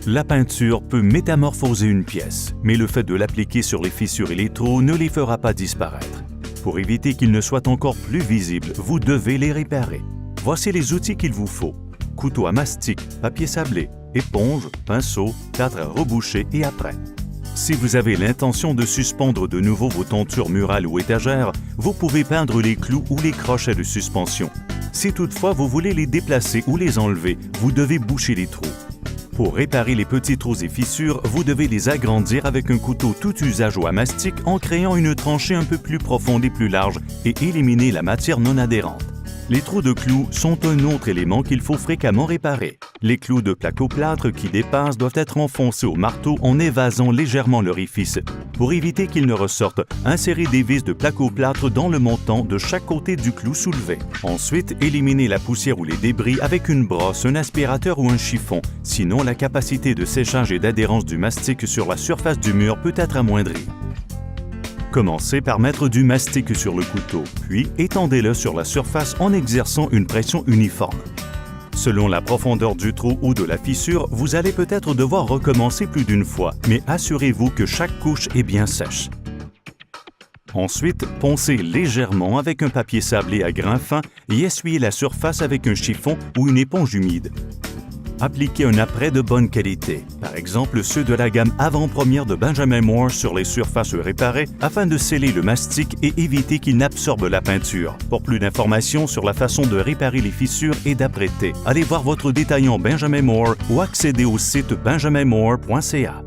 La peinture peut métamorphoser une pièce, mais le fait de l'appliquer sur les fissures et les trous ne les fera pas disparaître. Pour éviter qu'ils ne soient encore plus visibles, vous devez les réparer. Voici les outils qu'il vous faut. Couteau à mastic, papier sablé, éponge, pinceau, cadre à reboucher et apprêt. Si vous avez l'intention de suspendre de nouveau vos tentures murales ou étagères, vous pouvez peindre les clous ou les crochets de suspension. Si toutefois vous voulez les déplacer ou les enlever, vous devez boucher les trous. Pour réparer les petits trous et fissures, vous devez les agrandir avec un couteau tout usage ou à mastic en créant une tranchée un peu plus profonde et plus large et éliminer la matière non adhérente. Les trous de clous sont un autre élément qu'il faut fréquemment réparer. Les clous de plaque-au-plâtre qui dépassent doivent être enfoncés au marteau en évasant légèrement l'orifice. Pour éviter qu'ils ne ressortent, insérez des vis de plaque-au-plâtre dans le montant de chaque côté du clou soulevé. Ensuite, éliminez la poussière ou les débris avec une brosse, un aspirateur ou un chiffon. Sinon, la capacité de séchage et d'adhérence du mastic sur la surface du mur peut être amoindrie. Commencez par mettre du mastic sur le couteau, puis étendez-le sur la surface en exerçant une pression uniforme. Selon la profondeur du trou ou de la fissure, vous allez peut-être devoir recommencer plus d'une fois, mais assurez-vous que chaque couche est bien sèche. Ensuite, poncez légèrement avec un papier sablé à grains fins et essuyez la surface avec un chiffon ou une éponge humide. Appliquez un apprêt de bonne qualité, par exemple ceux de la gamme avant-première de Benjamin Moore sur les surfaces réparées afin de sceller le mastic et éviter qu'il n'absorbe la peinture. Pour plus d'informations sur la façon de réparer les fissures et d'apprêter, allez voir votre détaillant Benjamin Moore ou accédez au site benjaminmoore.ca.